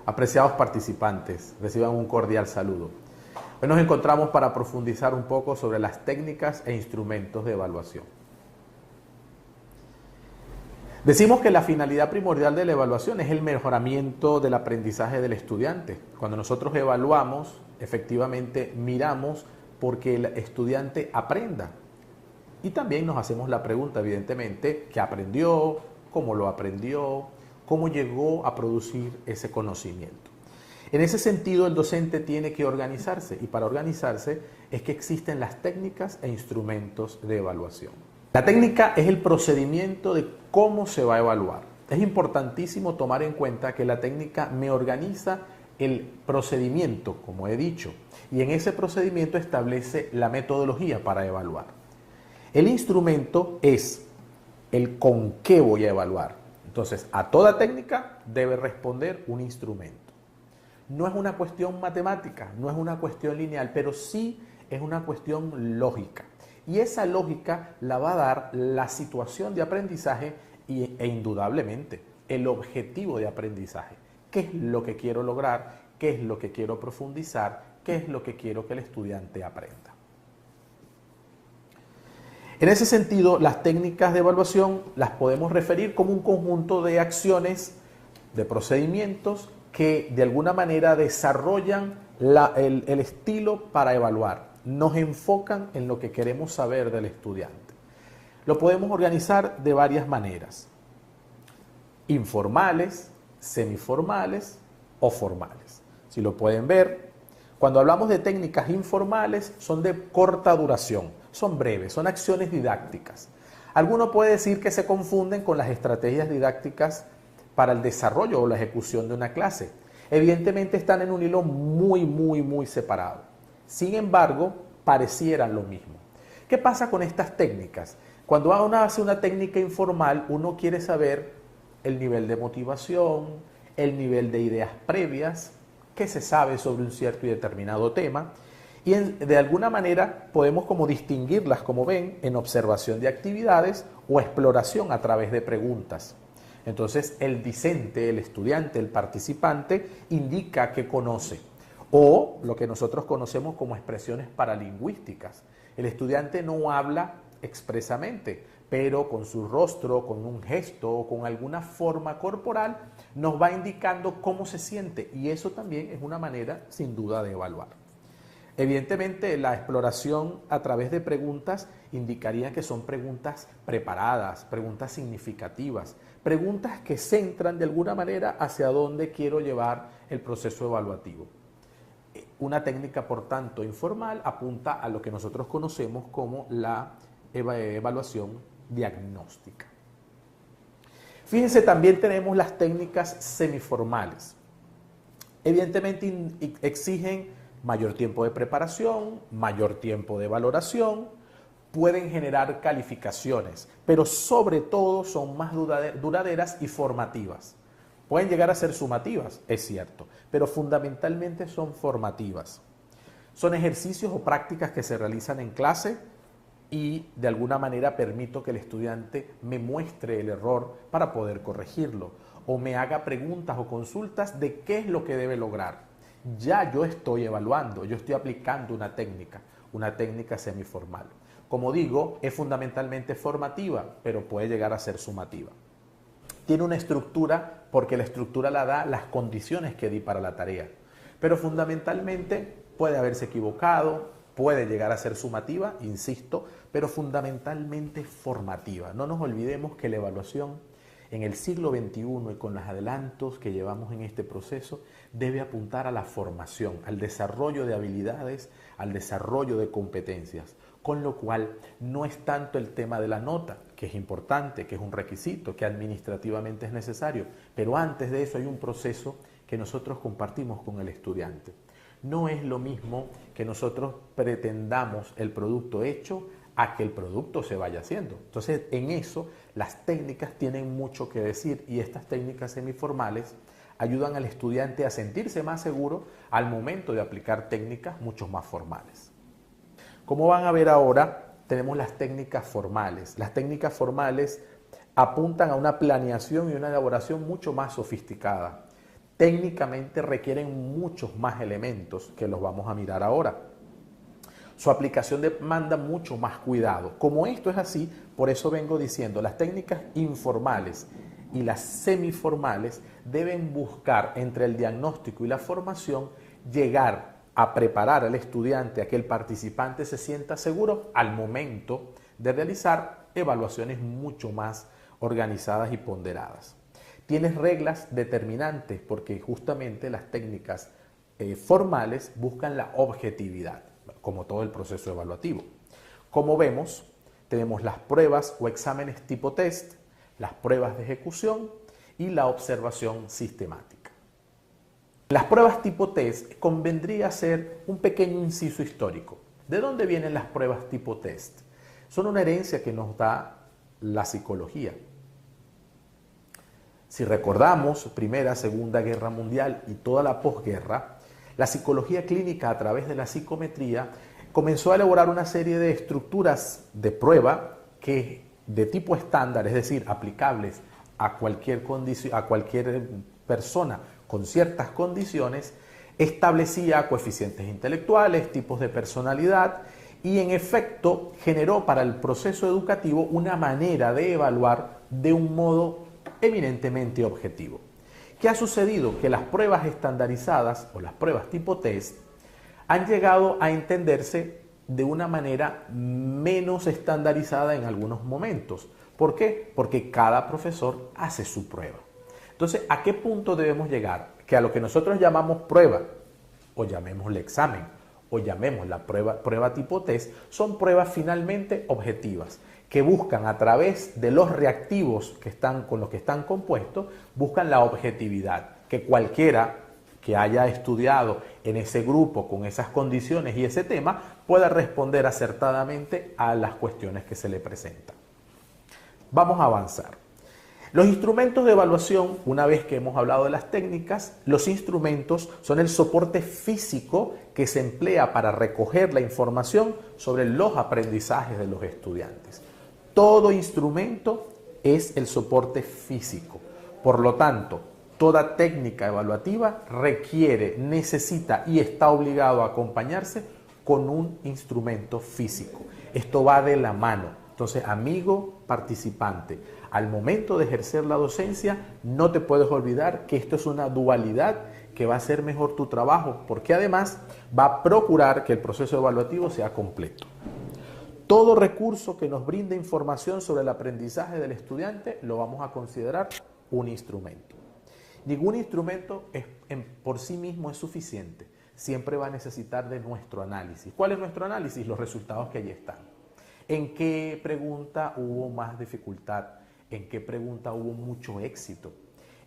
Apreciados participantes, reciban un cordial saludo. Hoy nos encontramos para profundizar un poco sobre las técnicas e instrumentos de evaluación. Decimos que la finalidad primordial de la evaluación es el mejoramiento del aprendizaje del estudiante. Cuando nosotros evaluamos, efectivamente miramos porque el estudiante aprenda. Y también nos hacemos la pregunta, evidentemente, ¿qué aprendió? ¿Cómo lo aprendió? ¿Cómo llegó a producir ese conocimiento? En ese sentido, el docente tiene que organizarse, y para organizarse es que existen las técnicas e instrumentos de evaluación. La técnica es el procedimiento de cómo se va a evaluar. Es importantísimo tomar en cuenta que la técnica me organiza el procedimiento, como he dicho, y en ese procedimiento establece la metodología para evaluar. El instrumento es el con qué voy a evaluar. Entonces, a toda técnica debe responder un instrumento. No es una cuestión matemática, no es una cuestión lineal, pero sí es una cuestión lógica. Y esa lógica la va a dar la situación de aprendizaje e indudablemente el objetivo de aprendizaje. ¿Qué es lo que quiero lograr? ¿Qué es lo que quiero profundizar? ¿Qué es lo que quiero que el estudiante aprenda? En ese sentido, las técnicas de evaluación las podemos referir como un conjunto de acciones, de procedimientos que de alguna manera desarrollan el estilo para evaluar. Nos enfocan en lo que queremos saber del estudiante. Lo podemos organizar de varias maneras: informales, semiformales o formales. Si lo pueden ver, cuando hablamos de técnicas informales son de corta duración, son breves, son acciones didácticas. Alguno puede decir que se confunden con las estrategias didácticas para el desarrollo o la ejecución de una clase. Evidentemente están en un hilo muy separado. Sin embargo, parecieran lo mismo. ¿Qué pasa con estas técnicas? Cuando uno hace una técnica informal, uno quiere saber el nivel de motivación, el nivel de ideas previas, qué se sabe sobre un cierto y determinado tema, y de alguna manera podemos como distinguirlas, como ven, en observación de actividades o exploración a través de preguntas. Entonces el discente, el estudiante, el participante indica que conoce, o lo que nosotros conocemos como expresiones paralingüísticas. El estudiante no habla expresamente, pero con su rostro, con un gesto o con alguna forma corporal nos va indicando cómo se siente, y eso también es una manera sin duda de evaluar. Evidentemente, la exploración a través de preguntas indicaría que son preguntas preparadas, preguntas significativas, preguntas que centran de alguna manera hacia dónde quiero llevar el proceso evaluativo. Una técnica, por tanto, informal apunta a lo que nosotros conocemos como la evaluación diagnóstica. Fíjense, también tenemos las técnicas semiformales. Evidentemente exigen mayor tiempo de preparación, mayor tiempo de valoración, pueden generar calificaciones, pero sobre todo son más duraderas y formativas. Pueden llegar a ser sumativas, es cierto, pero fundamentalmente son formativas. Son ejercicios o prácticas que se realizan en clase y de alguna manera permito que el estudiante me muestre el error para poder corregirlo, o me haga preguntas o consultas de qué es lo que debe lograr. Ya yo estoy evaluando, yo estoy aplicando una técnica semiformal. Como digo, es fundamentalmente formativa, pero puede llegar a ser sumativa. Tiene una estructura porque la estructura la da las condiciones que di para la tarea, pero fundamentalmente puede haberse equivocado, puede llegar a ser sumativa, insisto, pero fundamentalmente formativa. No nos olvidemos que la evaluación en el siglo XXI y con los adelantos que llevamos en este proceso debe apuntar a la formación, al desarrollo de habilidades, al desarrollo de competencias, con lo cual no es tanto el tema de la nota, que es importante, que es un requisito, que administrativamente es necesario, pero antes de eso hay un proceso que nosotros compartimos con el estudiante. No es lo mismo que nosotros pretendamos el producto hecho a que el producto se vaya haciendo. Entonces, en eso las técnicas tienen mucho que decir, y estas técnicas semiformales ayudan al estudiante a sentirse más seguro al momento de aplicar técnicas mucho más formales. Como van a ver ahora, tenemos las técnicas formales. Las técnicas formales apuntan a una planeación y una elaboración mucho más sofisticada. técnicamente requieren muchos más elementos que los vamos a mirar ahora. Su aplicación demanda mucho más cuidado. Como esto es así, por eso vengo diciendo, las técnicas informales y las semiformales deben buscar entre el diagnóstico y la formación llegar a preparar al estudiante, a que el participante se sienta seguro al momento de realizar evaluaciones mucho más organizadas y ponderadas. Tienes reglas determinantes porque justamente las técnicas formales buscan la objetividad, como todo el proceso evaluativo. Como vemos, tenemos las pruebas o exámenes tipo test, las pruebas de ejecución y la observación sistemática. Las pruebas tipo test convendría hacer un pequeño inciso histórico. ¿De dónde vienen las pruebas tipo test? Son una herencia que nos da la psicología. Si recordamos Primera, Segunda Guerra Mundial y toda la posguerra, la psicología clínica a través de la psicometría comenzó a elaborar una serie de estructuras de prueba que de tipo estándar, es decir, aplicables a cualquier persona con ciertas condiciones, establecía coeficientes intelectuales, tipos de personalidad y en efecto generó para el proceso educativo una manera de evaluar de un modo eminentemente objetivo. ¿Qué ha sucedido? Que las pruebas estandarizadas o las pruebas tipo test han llegado a entenderse de una manera menos estandarizada en algunos momentos. ¿Por qué? Porque cada profesor hace su prueba. Entonces, ¿a qué punto debemos llegar? Que a lo que nosotros llamamos prueba, o llamémosle examen, o llamémosla prueba tipo test, son pruebas finalmente objetivas, que buscan a través de los reactivos que están con los que están compuestos, buscan la objetividad, que cualquiera que haya estudiado en ese grupo con esas condiciones y ese tema pueda responder acertadamente a las cuestiones que se le presentan. Vamos a avanzar. Los instrumentos de evaluación, una vez que hemos hablado de las técnicas, los instrumentos son el soporte físico que se emplea para recoger la información sobre los aprendizajes de los estudiantes. Todo instrumento es el soporte físico. Por lo tanto, toda técnica evaluativa requiere, necesita y está obligado a acompañarse con un instrumento físico. Esto va de la mano. Entonces, amigo participante, al momento de ejercer la docencia, no te puedes olvidar que esto es una dualidad que va a hacer mejor tu trabajo, porque además va a procurar que el proceso evaluativo sea completo. Todo recurso que nos brinde información sobre el aprendizaje del estudiante lo vamos a considerar un instrumento. Ningún instrumento por sí mismo es suficiente. Siempre va a necesitar de nuestro análisis. ¿Cuál es nuestro análisis? Los resultados que allí están. ¿En qué pregunta hubo más dificultad? ¿En qué pregunta hubo mucho éxito?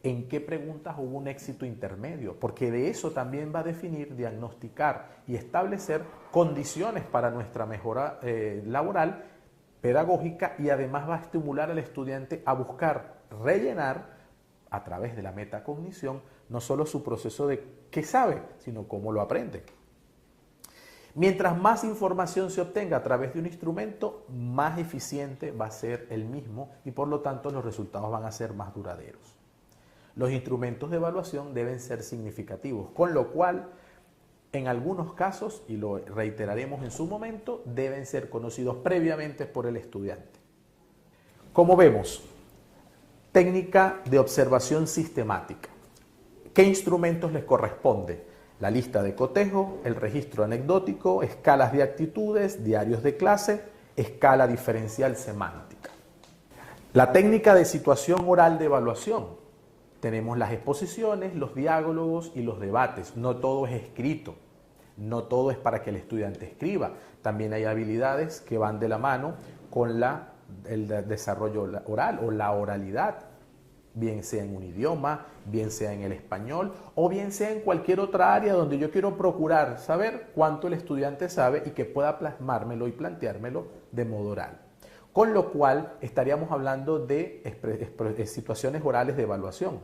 ¿En qué preguntas hubo un éxito intermedio? Porque de eso también va a definir, diagnosticar y establecer condiciones para nuestra mejora laboral, pedagógica, y además va a estimular al estudiante a buscar rellenar a través de la metacognición no solo su proceso de qué sabe, sino cómo lo aprende. Mientras más información se obtenga a través de un instrumento, más eficiente va a ser el mismo y por lo tanto los resultados van a ser más duraderos. Los instrumentos de evaluación deben ser significativos, con lo cual en algunos casos, y lo reiteraremos en su momento, deben ser conocidos previamente por el estudiante. Como vemos, técnica de observación sistemática. ¿Qué instrumentos les corresponde? La lista de cotejo, el registro anecdótico, escalas de actitudes, diarios de clase, escala diferencial semántica. La técnica de situación oral de evaluación. Tenemos las exposiciones, los diálogos y los debates. No todo es escrito, no todo es para que el estudiante escriba. También hay habilidades que van de la mano con el desarrollo oral o la oralidad, bien sea en un idioma, bien sea en el español o bien sea en cualquier otra área donde yo quiero procurar saber cuánto el estudiante sabe y que pueda plasmármelo y planteármelo de modo oral. Con lo cual estaríamos hablando de situaciones orales de evaluación.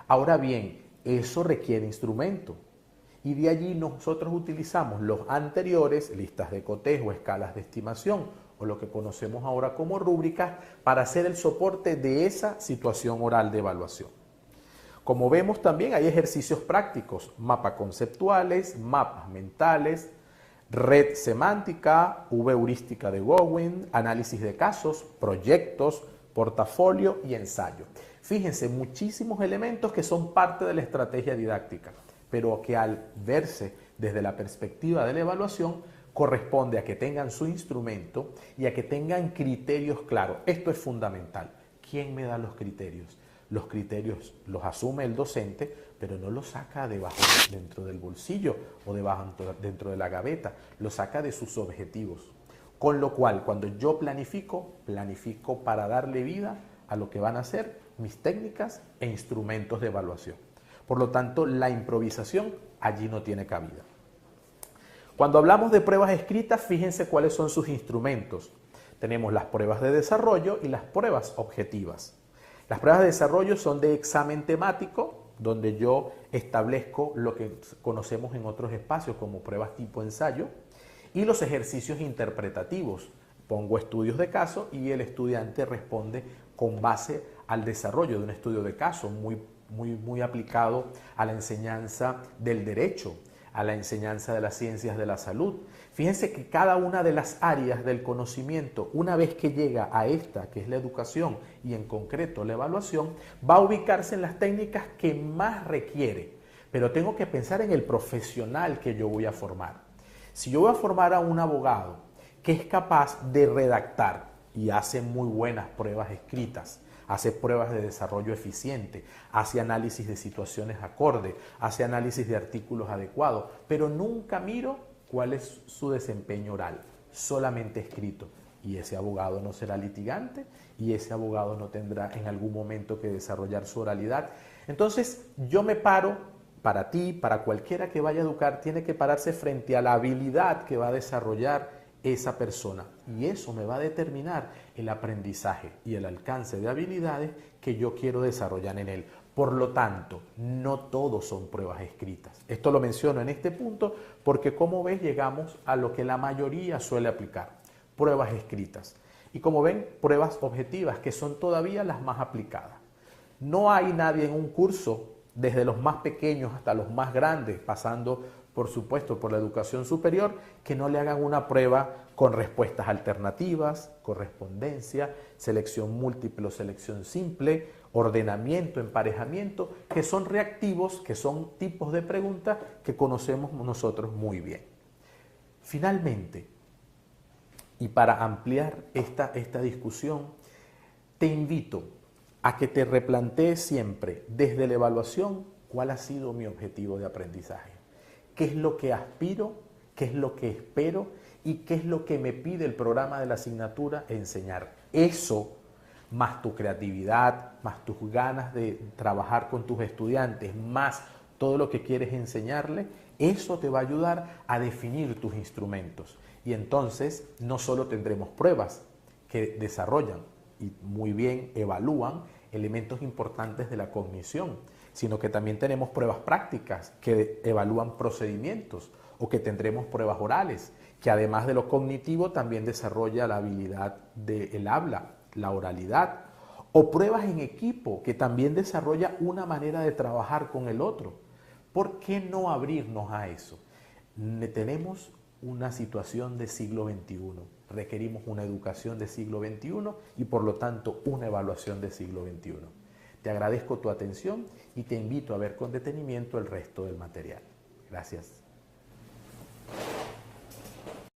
Ahora bien, eso requiere instrumento y de allí nosotros utilizamos los anteriores, listas de cotejo, escalas de estimación o lo que conocemos ahora como rúbricas para hacer el soporte de esa situación oral de evaluación. Como vemos también hay ejercicios prácticos, mapas conceptuales, mapas mentales, red semántica, V-heurística de Gowin, análisis de casos, proyectos, portafolio y ensayo. Fíjense, muchísimos elementos que son parte de la estrategia didáctica, pero que al verse desde la perspectiva de la evaluación, corresponde a que tengan su instrumento y a que tengan criterios claros. Esto es fundamental. ¿Quién me da los criterios? Los criterios los asume el docente, pero no los saca dentro del bolsillo o dentro de la gaveta, los saca de sus objetivos. Con lo cual, cuando yo planifico para darle vida a lo que van a ser mis técnicas e instrumentos de evaluación. Por lo tanto, la improvisación allí no tiene cabida. Cuando hablamos de pruebas escritas, fíjense cuáles son sus instrumentos. Tenemos las pruebas de desarrollo y las pruebas objetivas. Las pruebas de desarrollo son de examen temático, donde yo establezco lo que conocemos en otros espacios como pruebas tipo ensayo, y los ejercicios interpretativos. Pongo estudios de caso y el estudiante responde con base al desarrollo de un estudio de caso muy aplicado a la enseñanza del derecho, a la enseñanza de las ciencias de la salud. Fíjense que cada una de las áreas del conocimiento, una vez que llega a esta, que es la educación y en concreto la evaluación, va a ubicarse en las técnicas que más requiere. Pero tengo que pensar en el profesional que yo voy a formar. Si yo voy a formar a un abogado que es capaz de redactar y hace muy buenas pruebas escritas, hace pruebas de desarrollo eficiente, hace análisis de situaciones acorde, hace análisis de artículos adecuados, pero nunca miro cuál es su desempeño oral, solamente escrito. Y ese abogado no será litigante y ese abogado no tendrá en algún momento que desarrollar su oralidad. Entonces yo me paro, para ti, para cualquiera que vaya a educar, tiene que pararse frente a la habilidad que va a desarrollar esa persona, y eso me va a determinar el aprendizaje y el alcance de habilidades que yo quiero desarrollar en él. Por lo tanto, no todos son pruebas escritas. Esto lo menciono en este punto porque, como ves, llegamos a lo que la mayoría suele aplicar, pruebas escritas. Y como ven, pruebas objetivas, que son todavía las más aplicadas. No hay nadie en un curso, desde los más pequeños hasta los más grandes, pasando por supuesto por la educación superior, que no le hagan una prueba con respuestas alternativas, correspondencia, selección múltiple o selección simple, ordenamiento, emparejamiento, que son reactivos, que son tipos de preguntas que conocemos nosotros muy bien. Finalmente, y para ampliar esta discusión, te invito a que te replantees siempre desde la evaluación cuál ha sido mi objetivo de aprendizaje. ¿Qué es lo que aspiro? ¿Qué es lo que espero? ¿Y qué es lo que me pide el programa de la asignatura enseñar? Eso, más tu creatividad, más tus ganas de trabajar con tus estudiantes, más todo lo que quieres enseñarle, eso te va a ayudar a definir tus instrumentos. Y entonces no solo tendremos pruebas que desarrollan y muy bien evalúan elementos importantes de la cognición, sino que también tenemos pruebas prácticas que evalúan procedimientos, o que tendremos pruebas orales, que además de lo cognitivo también desarrolla la habilidad del habla, la oralidad, o pruebas en equipo, que también desarrolla una manera de trabajar con el otro. ¿Por qué no abrirnos a eso? Tenemos una situación de siglo XXI, requerimos una educación de siglo XXI y por lo tanto una evaluación de siglo XXI. Te agradezco tu atención y te invito a ver con detenimiento el resto del material. Gracias.